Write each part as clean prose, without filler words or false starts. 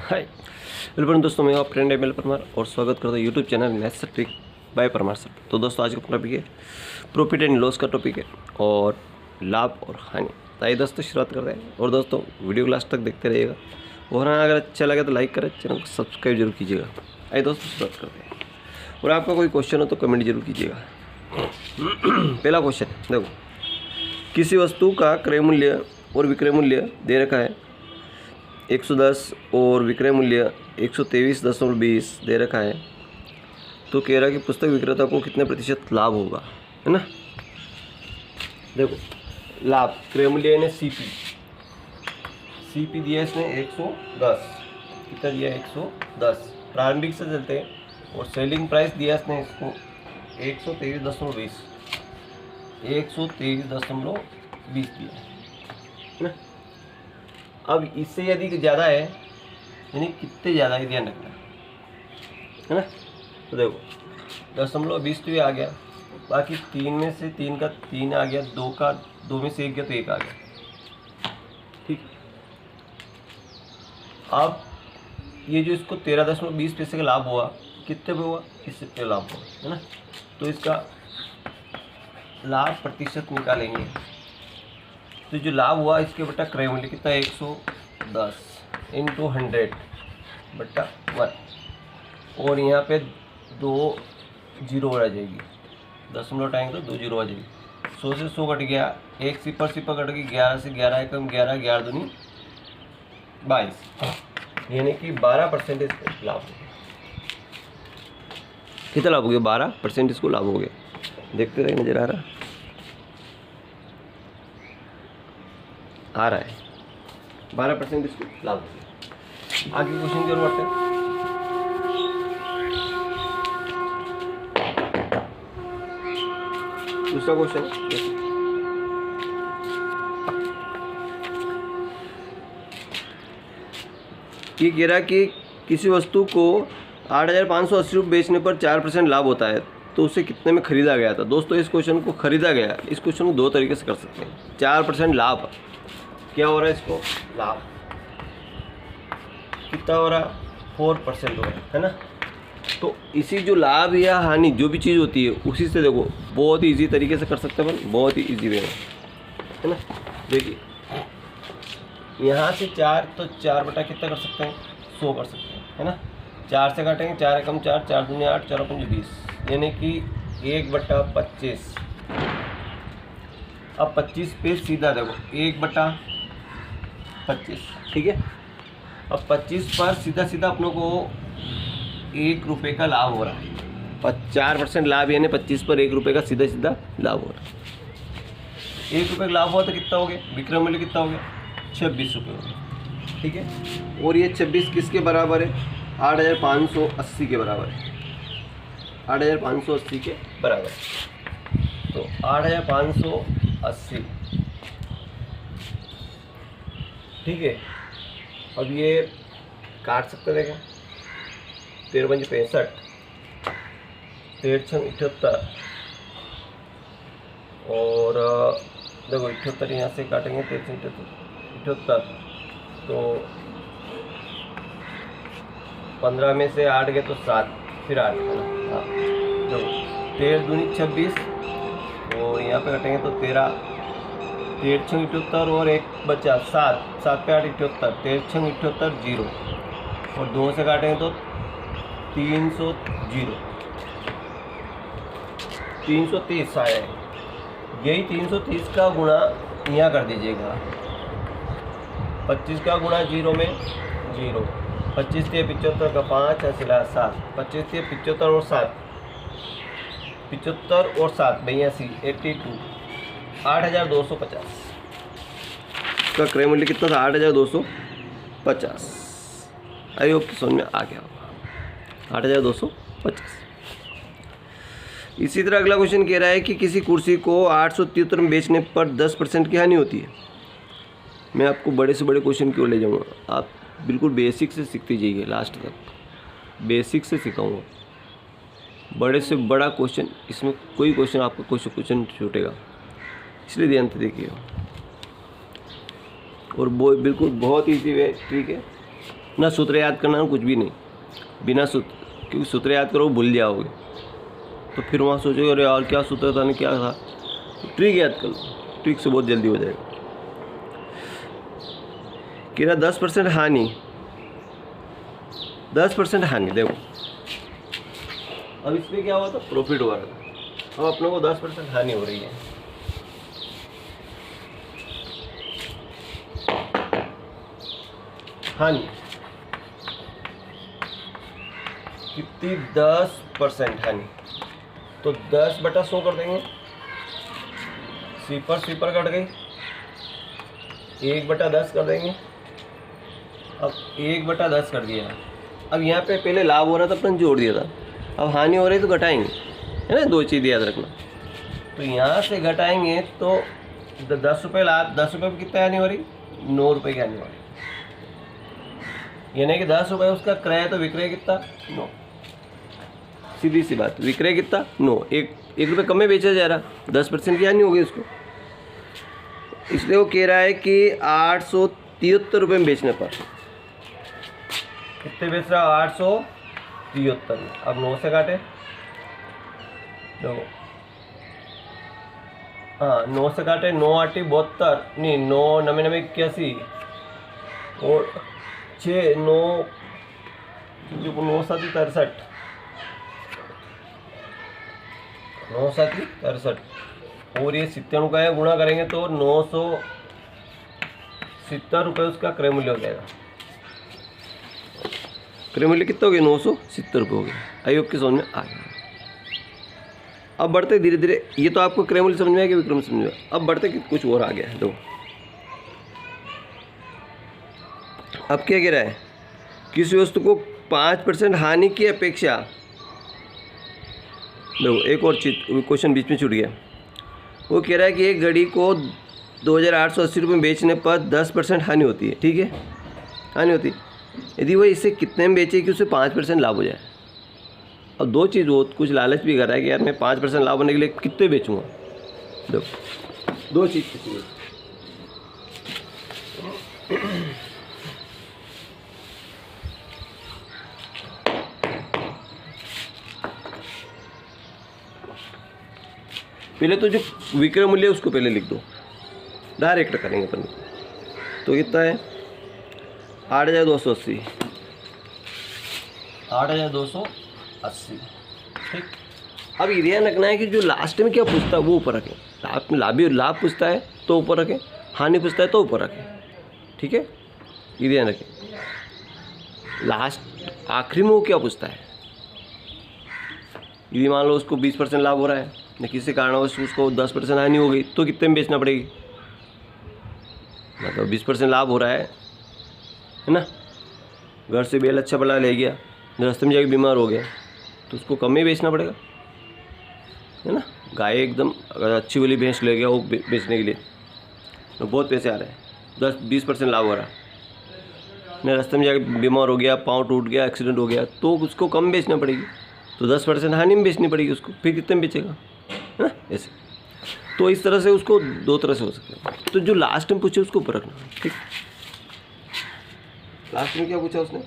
Hi welcome दोस्तों, मैं आप फ्रेंड एमएल परमार और स्वागत करता हूँ YouTube channel maths trick bye Parmar sir. तो दोस्तों आज का अपना टॉपिक है प्रॉफिट एंड लॉस का टॉपिक है और लाभ और हानि। तो आइए दोस्तों शुरुआत करते हैं और दोस्तों वीडियो को लास्ट तक देखते रहिएगा और हाँ अगर अच्छा लगे तो लाइक करें, चैनल को सब्सक्राइब जरूर कीजिएगा। आइए दोस्तों शुरुआत करते हैं और आपका कोई क्वेश्चन हो तो कमेंट जरूर कीजिएगा। पहला क्वेश्चन देखो, किसी वस्तु का क्रय मूल्य और विक्रय मूल्य दे रखा है 110 और विक्रय मूल्य 123.20 दे रखा है, तो कह रहा है कि पुस्तक विक्रेता को कितने प्रतिशत लाभ होगा, है ना। देखो लाभ क्रय मूल्य यानी सीपी दिया इसने 110, कितना दिया 110 प्रारंभिक से चलते हैं और सेलिंग प्राइस दिया इसने इसको 123.20 दिया है ना। अब इससे यदि ज़्यादा है यानी कितने ज़्यादा है ध्यान रखना, है ना। तो देखो 0.20 तो ये आ गया, बाकी 3 में से 3 का 3 आ गया, 2 में से 1 गया तो 1 आ गया, ठीक। अब ये जो इसको 13.20 पैसे का लाभ हुआ, कितने पे हुआ, इससे पे लाभ हुआ, है ना। तो इसका लाभ प्रतिशत निकालेंगे तो जो लाभ हुआ इसके बटा क्रय मूल्य कितना 110 इंटू 100 बटा 1 और यहाँ पे 2 जीरो आ जाएगी, 10 हटाएंगे तो 2 जीरो आ जाएगी। 100 से 100 कट गया, 1 सिपर कट गई, 11 से 11 एकम 11, 11 दूनी 22, यानी कि 12% इसको लाभ हो गया। कितना लाभ हो गया, 12% इसको लाभ हो गया। देखते रहे, नजर आ रहा है 12% इसको लाभ हो गया। आगे क्वेश्चन की ओर बढ़ते हैं। दूसरा क्वेश्चन ये कह रहा कि किसी वस्तु को 8,580 रुपये बेचने पर 4% लाभ होता है, तो उसे कितने में खरीदा गया था। दोस्तों इस क्वेश्चन को खरीदा गया, इस क्वेश्चन को दो तरीके से कर सकते हैं। 4% लाभ क्या हो रहा है, इसको लाभ कितना हो रहा है 4% हो रहा है ना। तो इसी जो लाभ या हानि जो भी चीज़ होती है उसी से देखो बहुत ही ईजी तरीके से कर सकते हैं अपन, बहुत ही ईजी वे में, है ना। देखिए यहाँ से 4 तो 4 बटा कितना कर सकते हैं 100 कर सकते हैं, है ना। 4 से काटेंगे, 4 एकम 4, 4 दूनी 8, 4 पंजे 20, यानी कि 1/25। अब 25 पे सीधा देखो 1/25, ठीक है। अब 25 पर सीधा सीधा अपनों को 1 रुपये का लाभ हो रहा है। 4% लाभ यानी 25 पर 1 रुपये का सीधा सीधा लाभ हो रहा है। 1 रुपये का लाभ हुआ तो कितना हो गया, विक्रय मूल्य कितना हो गया 26 रुपये हो गया, ठीक है। और ये 26 किसके बराबर है, 8,580 के बराबर है, 8,580 के बराबर। तो 8,580, ठीक है। अब ये काट सकते देखें, 13 पंजे 65, 13 छंग 78 और देखो 78 यहाँ से काटेंगे, 13 78 तो 15 में से 8 गए तो 7, फिर 8, हाँ देखो 13 दूनी 26 और यहाँ पे काटेंगे तो 13, 13 छंग 78 और 1 बचा 7, 7 पे 8 78, 13 छंग 78 0 और 2 से काटेंगे तो 330 आया है। यही 330 का गुणा यहाँ कर दीजिएगा, 25 का गुणा 0 में 0, 25 से 75 का 5 हसिला 7, 25 से 75 और 7, 75 और 7 82, 82, 8,250 का क्रय मूल्य कितना था 8,250। आई होप कि समझ में आ गया होगा, 8,250। इसी तरह अगला क्वेश्चन कह रहा है कि किसी कुर्सी को 873 में बेचने पर 10% की हानि होती है। मैं आपको बड़े से बड़े क्वेश्चन की ओर ले जाऊँगा, आप बिल्कुल बेसिक से सीखते जाइए, लास्ट तक बेसिक से सिखाऊंगा। बड़े से बड़ा क्वेश्चन, इसमें कोई क्वेश्चन आपका क्वेश्चन छूटेगा, इसलिए ध्यान से देखिए। और वो बिल्कुल बहुत ईजी वे, ठीक है। ना सूत्र याद करना, कुछ भी नहीं, बिना सूत्र, क्योंकि सूत्र याद करो भूल जाओगे, तो फिर वहाँ सोचोगे अरे यार क्या सूत्र था, नहीं क्या था। तो ट्रिक याद कर लो, ट्रिक से बहुत जल्दी हो जाएगा। कि 10% हानि, 10% हानि। देखो अब इसमें क्या हुआ था, प्रॉफिट हुआ था, अब अपने को 10% हानि हो रही है। हानि कितनी, 10% हानि, तो 10/100 कर देंगे, सिपर कट गई, 1/10 कर देंगे। अब 1/10 कर दिया। अब यहाँ पे पहले लाभ हो रहा था, अपन जोड़ दिया था, अब हानि हो रही तो घटाएंगे, है ना, दो चीज़ याद रखना। तो यहाँ से घटाएंगे तो 10 रुपये लाभ, 10 रुपये में कितना हानि हो रही, 9 रुपये की हानि हो रही, यानी कि 10 रुपये उसका क्रय है तो विक्रय कितना, 9। सीधी सी बात, विक्रय कितना, 9, एक रुपये कम में बेचा जा रहा, 10% की हानि हो गई उसको। इसलिए वो कह रहा है कि 873 रुपये में बेचने पर, कितने बेच रहा, 873 में। अब 9 से काटे, तो हाँ 9 से काटे, 9 8 72, नहीं 9 9 9 81, और 6 9 9 7 63, 9 7 63, और ये 97 का है, गुणा करेंगे तो 970 रुपये उसका क्रय मूल्य हो जाएगा। क्रय मूल्य कितना हो गया, 970 रुपये हो गया। आई होप की समझ में आ गया। अब बढ़ते धीरे धीरे, ये तो आपको क्रय मूल्य समझ में आया कि विक्रय समझ में आया। अब बढ़ते कि कुछ और आ गया है। दो अब क्या कह रहा है, किसी वस्तु को 5% हानि की अपेक्षा, देखो एक और चीज क्वेश्चन बीच में छूट गया। वो कह रहा है कि एक घड़ी को 2880 रुपये में बेचने पर 10% हानि होती है, ठीक है, हानि होती है। यदि वो इसे कितने में बेचे कि उसे 5% लाभ हो जाए। अब दो चीज़, वो कुछ लालच भी कर रहा है कि यार मैं 5% लाभ होने के लिए कितने बेचूंगा। देखो दो चीज़ किसी पहले तो जो विक्रय मूल्य है उसको पहले लिख दो, डायरेक्ट करेंगे अपन। तो कितना है, 8280, 8280, ठीक। अब ये ध्यान रखना है कि जो लास्ट में क्या पूछता है वो ऊपर रखें। लाभ पूछता है तो ऊपर रखें, हानि पूछता है तो ऊपर रखें, ठीक है, ये ध्यान रखें। लास्ट आखिरी में वो क्या पूछता है, यदि मान लो उसको 20% लाभ हो रहा है, न किसी कारणवश उसको 10% हानि हो गई, तो कितने में बेचना पड़ेगी। मतलब 20% लाभ हो रहा है ना, घर से बेल अच्छा भला ले गया, रास्ते में जाके बीमार हो गया, तो उसको कम ही बेचना पड़ेगा, है ना। गाय एकदम अगर अच्छी वाली भैंस ले गया वो बेचने के लिए, तो बहुत पैसे आ रहे हैं, 10-20% लाभ हो रहा है ना, रास्ते में जाके बीमार हो गया, पाँव टूट गया, एक्सीडेंट हो गया, तो उसको कम बेचना पड़ेगी, तो 10% हानि में बेचनी पड़ेगी उसको, फिर कितने में बेचेगा, है ना, ऐसे। तो इस तरह से उसको दो तरह से हो सकता है। तो जो लास्ट में पूछे उसको ऊपर रखना, ठीक। लास्ट में क्या पूछा उसने,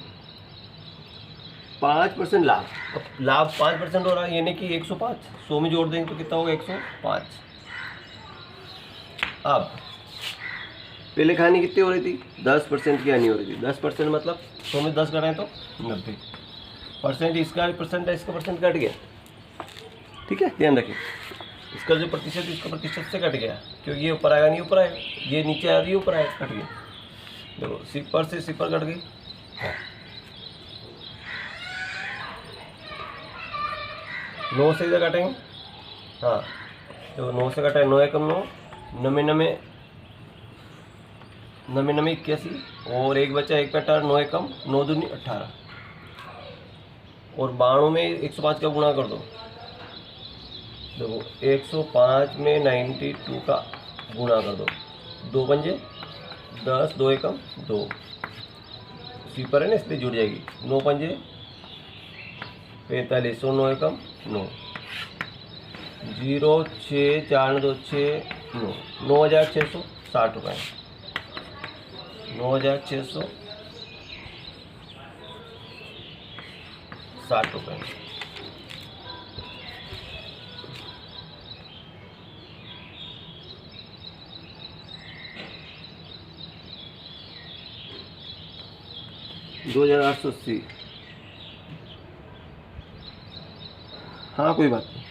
5% लाभ। अब लाभ 5% हो रहा है, यानी कि 105, 100 में जोड़ देंगे तो कितना होगा, 105। अब पहले हानि कितनी हो रही थी, 10% की हानि हो रही थी। 10% मतलब 100 में 10 घटाएं तो 90%, इसका परसेंट है, इसका परसेंट कट गया, ठीक है, ध्यान रखिए। इसका जो प्रतिशत इसका प्रतिशत से कट गया, क्योंकि ये ऊपर आएगा नहीं, ऊपर आएगा, ये नीचे आ रही है, ऊपर आएगा, कट गया। देखो सिपर से सिपर कट गई, 9 से इधर काटेंगे, हाँ तो 9 से कटा है, 9 एकम 9, 99 99 81, और एक बचा, एक पे 18, 9 एकम 9 दूनी 18, और 92 में 105 का गुणा कर दो। देखो 105 में 92 का गुणा कर दो, 2 पंजे 10, 2 एकम 2, सिपर है ना इसलिए जुड़ जाएगी, 9 पंजे 45, 9 एकम 9, 0 6 4 2 6 9, 9660 रुपये, 9660 ₹60। 2880। हाँ कोई बात नहीं।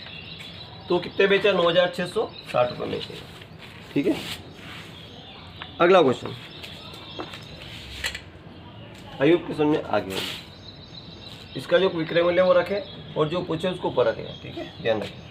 तो कितने बेचा? 9660 रुपये बेचेगा। ठीक है, अगला क्वेश्चन आयुब के समझ में आ गया। इसका जो विक्रय मूल्य वो रखे और जो पूछे उसको ऊपर रखे। ठीक है, ध्यान रखें।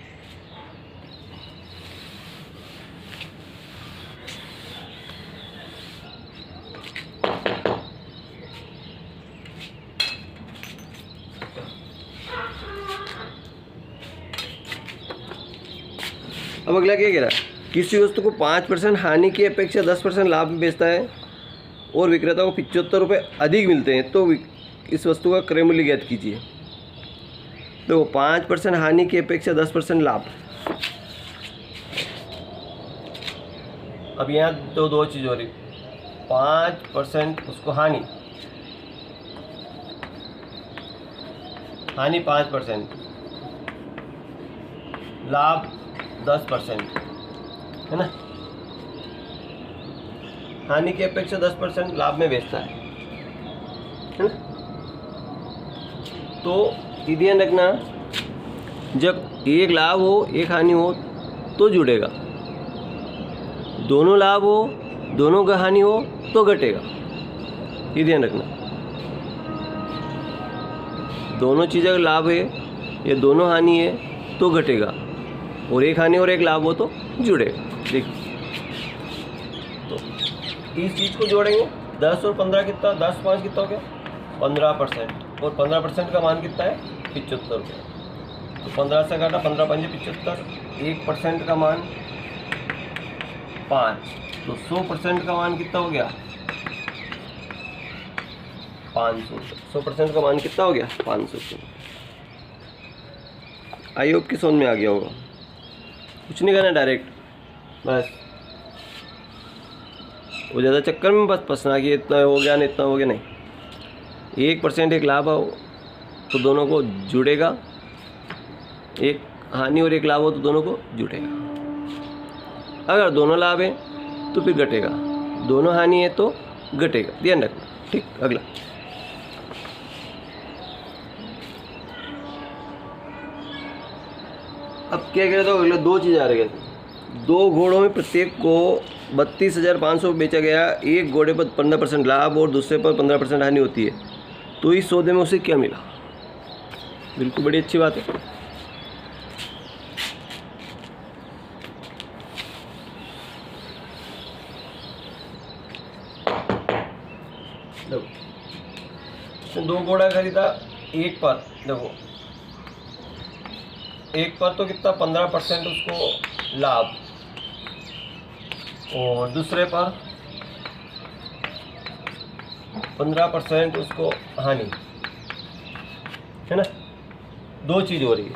अब अगला क्या कह रहा है? किसी वस्तु को 5% हानि की अपेक्षा 10% लाभ में बेचता है और विक्रेता को 75 रुपये अधिक मिलते हैं, तो इस वस्तु का क्रय मूल्य ज्ञात कीजिए। तो 5% हानि की अपेक्षा 10% लाभ। अब यहाँ तो दो चीज़ हो रही। 5% उसको हानि 5%, लाभ 10%, है ना। हानि की अपेक्षा 10% लाभ में बेचता है ना। तो ध्यान रखना, जब एक लाभ हो एक हानि हो तो जुड़ेगा, दोनों लाभ हो दोनों का हानि हो तो घटेगा। ये ध्यान रखना, दोनों चीज़ें अगर लाभ है या दोनों हानि है तो घटेगा, और एक हानि और एक लाभ हो तो जुड़ेगा। देखिए, तो इस चीज़ को जोड़ेंगे। 10 और 15 कितना? 10 5 कितना हो गया? 15%। और 15% का मान कितना है? 75 रुपये। तो 15 से घटा 15 5 75। 1% का मान 5, तो 100% का मान कितना हो गया? 500। 100% का मान कितना हो गया? 500। आई होप कि समझ में आ गया होगा। कुछ नहीं करना, डायरेक्ट बस वो ज़्यादा चक्कर में बस फंसना कि इतना हो गया नहीं इतना हो गया, नहीं। 1% एक लाभ हो तो दोनों को जुड़ेगा, एक हानि और एक लाभ हो तो दोनों को जुड़ेगा। अगर दोनों लाभ है तो फिर घटेगा, दोनों हानि है तो घटेगा। ध्यान रखना। ठीक, अगला अब क्या कह रहे थे? अगले दो चीज़ आ रही है। 2 घोड़ों में प्रत्येक को 32,500 बेचा गया। एक घोड़े पर 15% लाभ और दूसरे पर 15% हानि होती है, तो इस सौदे में उसे क्या मिला? बिल्कुल बड़ी अच्छी बात है। देखो, 2 घोड़ा खरीदा, एक पर देखो, एक पर तो कितना? 15% उसको लाभ, और दूसरे पर 15% उसको हानि, है ना। दो चीज़ हो रही है,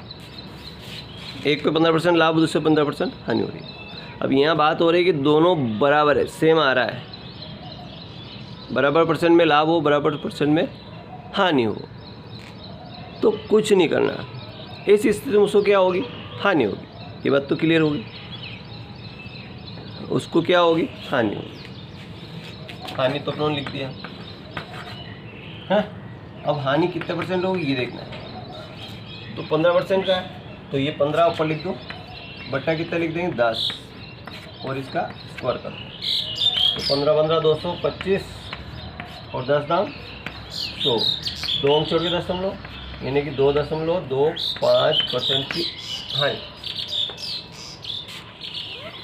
एक पे 15% लाभ, दूसरे 15% हानि हो रही है। अब यहाँ बात हो रही है कि दोनों बराबर है, सेम आ रहा है, बराबर परसेंट में लाभ हो बराबर परसेंट में हानि हो, तो कुछ नहीं करना। ऐसी स्थिति में उसको क्या होगी? हानि होगी। ये बात तो क्लियर होगी। उसको क्या होगी? हानि होगी। हानि तो अपनों ने लिख दिया है। अब हानि कितने परसेंट होगी ये देखना है। तो 15% का है, तो ये 15 ऊपर लिख दो, बट्टा कितना लिख देंगे? 10, और इसका स्क्वायर कर दो। तो 15 15 225 और 10 दाम 100, 2 अंक छोड़ के दशमलव, यानी कि 2.25% की हानि।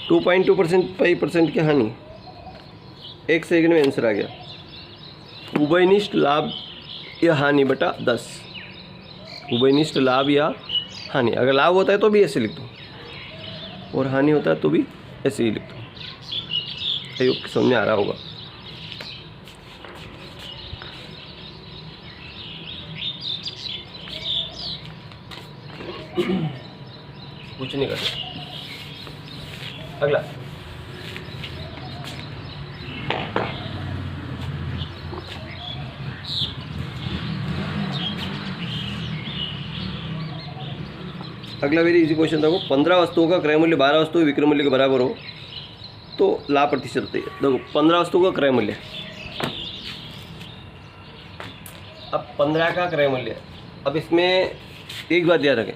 2.25% की हानि। 1 सेकंड में आंसर आ गया। उभयनिष्ठ लाभ या हानि बटा 10। उभयनिष्ठ लाभ या हानि, अगर लाभ होता है तो भी ऐसे लिख दो, और हानि होता है तो भी ऐसे ही लिख दो। आई होप समझ में आ रहा होगा। कुछ नहीं करना। अगला अगला वेरी इजी क्वेश्चन देखो, 15 वस्तुओं का क्रय मूल्य 12 वस्तुओं के विक्रय मूल्य के बराबर हो तो लाभ प्रतिशत होती है। देखो 15 वस्तुओं का क्रय मूल्य, अब 15 का क्रय मूल्य, अब इसमें एक बात याद रखें,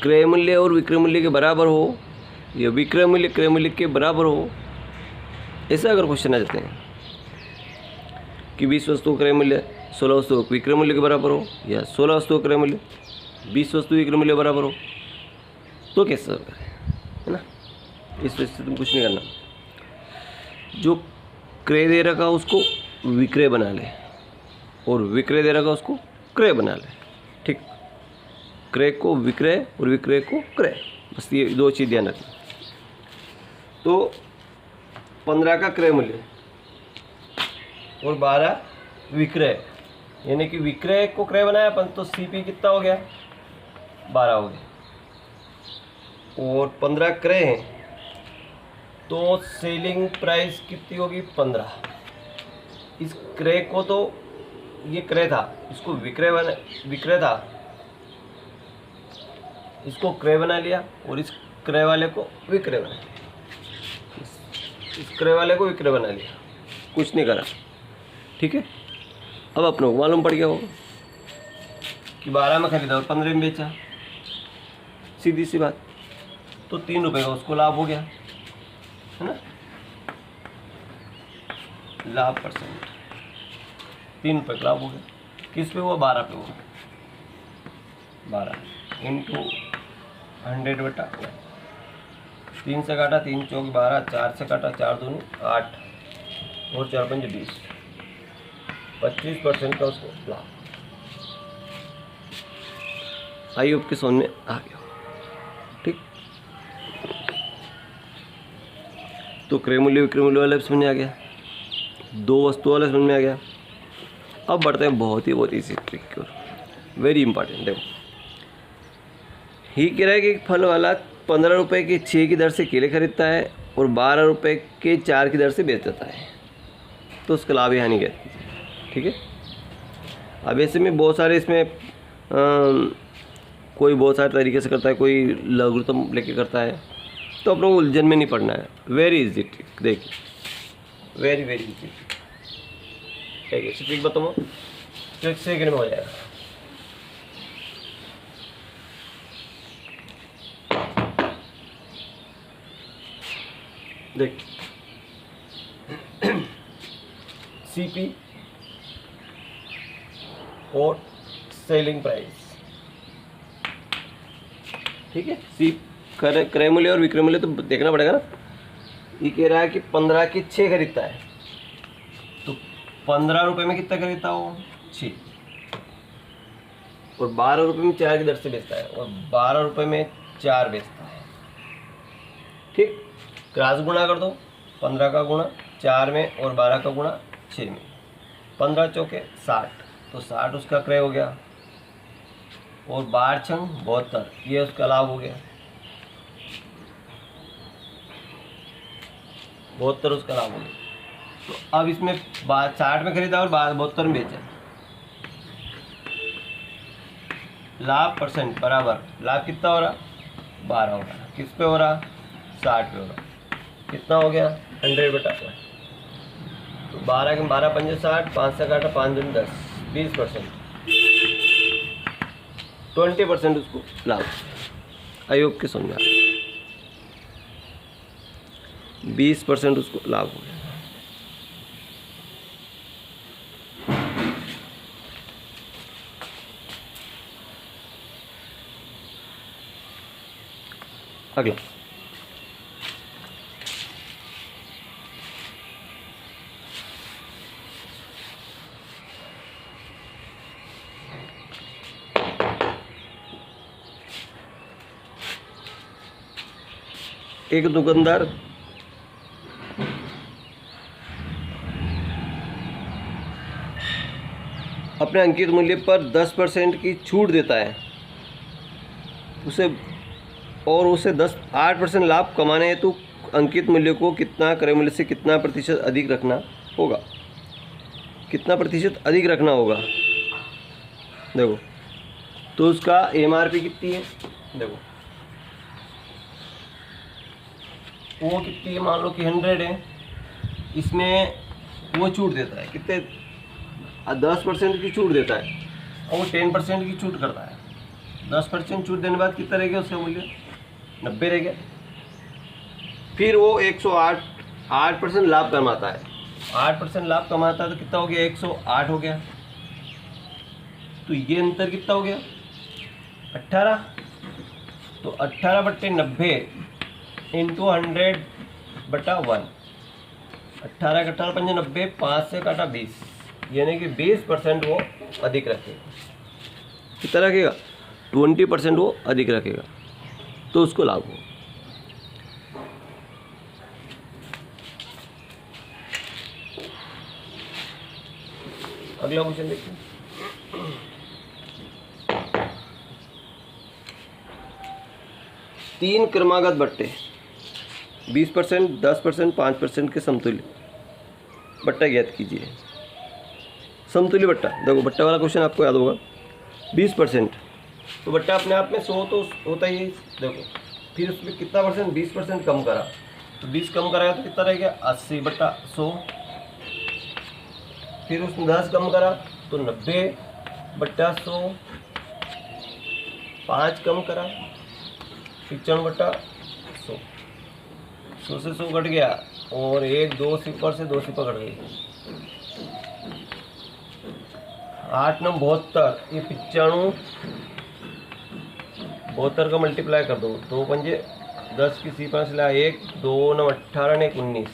क्रय मूल्य और विक्रय मूल्य के बराबर हो या विक्रय मूल्य क्रय मूल्य के बराबर हो, ऐसा अगर क्वेश्चन आ जाते हैं कि 20 वस्तुओं का क्रय मूल्य 16 वस्तुओं के विक्रय मूल्य के बराबर हो या 16 वस्तुओं का क्रय मूल्य 20 वस्तु विक्रय मूल्य बराबर हो, तो कैसे सॉल्व करें, है ना। इस वजह से तुम कुछ नहीं करना, जो क्रय दे रखा उसको विक्रय बना ले और विक्रय दे रखा उसको क्रय बना ले, ठीक। क्रय को विक्रय और विक्रय को क्रय, बस ये दो चीज़ ध्यान रखना। तो 15 का क्रय मूल्य और 12 विक्रय, यानी कि विक्रय को क्रय बनाया अपन, तो सीपी कितना हो गया 12 हो गया, और 15 क्रय है तो सेलिंग प्राइस कितनी होगी 15। इस क्रय को, तो ये क्रय था, इसको विक्रय था, इसको क्रय बना लिया और इस क्रय वाले को विक्रय बना लिया, इस क्रय वाले को विक्रय बना लिया, कुछ नहीं करा, ठीक है। अब अपनों को मालूम पड़ गया होगा कि 12 में खरीदा और 15 में बेचा, सीधी सी बात, तो 3 रुपये का उसको लाभ हो गया, है ना। लाभ परसेंट 3 रुपये का लाभ हो गया, किस पे हुआ 12 पे हुआ, 12 इंटू 100/100, 3 से काटा 3 चौक 12, 4 से काटा 4 दूनी 8 और 4 पंजे 20, 25% का उसको लाभ। आई होप के समझ में आ गया, ठीक। तो क्रय मूल्य विक्रय मूल्य वाला समझ में आ गया, 2 वस्तु वाला समझ में आ गया। अब बढ़ते हैं बहुत ईजी ट्रिक की ओर, वेरी इंपॉर्टेंट। देखो ही कह रहा है कि फल वाला 15 रुपये के 6 की दर से केले खरीदता है और 12 रुपये के 4 की दर से बेच देता है, तो उसका लाभ या हानि क्या, ठीक है। अब ऐसे में बहुत सारे इसमें कोई बहुत सारे तरीके से करता है, कोई लघुत्तम लेके करता है, तो अपनों को उलझन में नहीं पड़ना है। वेरी इजी ट्रिक, देखिए वेरी इजी ट्रिक, ठीक है। ट्रिक बताऊँ, ट्रिक सेकंड में हो जाएगा। देख सीपी और सेलिंग प्राइस, ठीक है। क्रय मूल्य और विक्रय मूल्य तो देखना पड़ेगा ना। ये कह रहा है कि 15 की 6 खरीदता है, तो 15 रुपये में कितना खरीदता हो 6, और 12 रुपये में 4 की दर से बेचता है और 12 रुपये में 4 बेचता है, ठीक। क्रॉस गुणा कर दो, 15 का गुणा 4 में और 12 का गुणा 6 में, 15 चौके 60, तो 60 उसका क्रय हो गया, और 12 छंग 72, ये उसका लाभ हो गया, 72 उसका लाभ हो गया। तो अब इसमें 60 में खरीदा और 72 में बेचा, लाभ परसेंट बराबर, लाभ कितना हो रहा 12 हो रहा, किस पे हो रहा 60 पे हो रहा, कितना हो गया 100/100, तो 12 के 12 पंजे 60, 5 से काटा 5 दूनी 10, 20%, 20% उसको लाभ। आयोग के समझा 20% उसको लाभ हो गया। अगला एक दुकानदार अपने अंकित मूल्य पर 10% की छूट देता है, उसे 8% लाभ कमाने हेतु अंकित मूल्य को कितना क्रय मूल्य से कितना प्रतिशत अधिक रखना होगा, कितना प्रतिशत अधिक रखना होगा। देखो तो उसका एमआरपी कितनी है देखो वो कितनी है, मान लो कि 100 है, इसमें वो छूट देता है कितने, 10% की छूट देता है और वो 10% की छूट करता है। 10% छूट देने के बाद कितना रह गया उसका मूल्य, 90 रह गया। फिर वो 8% लाभ कमाता है, 8% लाभ कमाता है तो कितना हो गया, 108 हो गया। तो ये अंतर कितना हो गया, 18। तो 18/90 इंटू 100/1, 18 18 5 90, 5 से काटा 20, यानी कि 20% वो अधिक रखेगा। कितना रखेगा, 20% वो अधिक रखेगा, तो उसको लाभ हो। अगला क्वेश्चन देखिए, तीन क्रमागत बट्टे 20%, 10%, 5% के समतुल्य बट्टा ज्ञात कीजिए। समतुल्य बट्टा, देखो बट्टा वाला क्वेश्चन आपको याद होगा, 20%, तो बट्टा अपने आप में 100 तो होता ही है। देखो फिर उसमें कितना परसेंट, 20% कम करा, तो 20 कम कराया तो कितना रह गया, 80/100। फिर उसमें 10 कम करा तो 90/100, 5 कम करा 95/100, 100 से 100 घट गया, और 1 2 सिफर से 2 सिफर घट गई, 8 9 72, ये 95, 72 का मल्टीप्लाई कर दो, 2 पंजे 10 की सिफर से ला 1, 2 9 18 ने 19,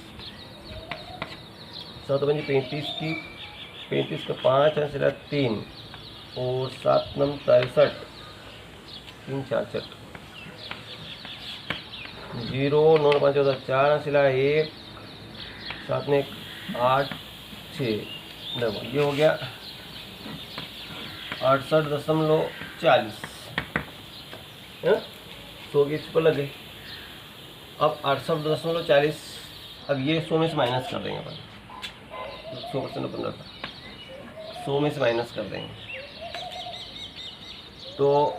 7 पंजे 35 की, 35 का 5 है सिला 3, और 7 9 63, 3 66, 0 9 5 14 4 सिला 1, 7 ने 8 6, देखो ये हो गया 68.40 है, 100 के पर लगे। अब 68.40, अब ये 100 में से माइनस कर देंगे अपन, 100% अपन रखा, 100 में से माइनस कर देंगे, तो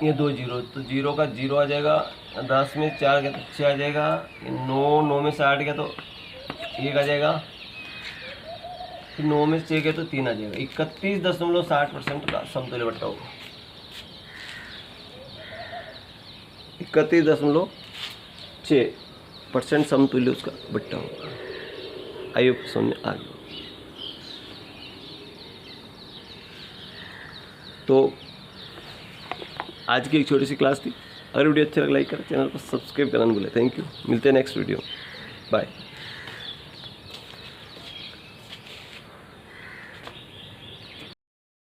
ये 2 जीरो, तो 0 का 0 आ जाएगा, 10 में 4 गया तो 6 आ जाएगा, 9 में से 8 गया तो 1 आ जाएगा, फिर 9 में से 6 गया तो 3 आ जाएगा। 31.60% का समतुल्य बट्टा होगा, 31.6% समतुल्य उसका बट्टा होगा। आइए समझ आ गया। तो आज की एक छोटी सी क्लास थी। अगर वीडियो अच्छा लगा लाइक करें, चैनल को सब्सक्राइब करना न भूलें। थैंक यू, मिलते हैं नेक्स्ट वीडियो, बाय।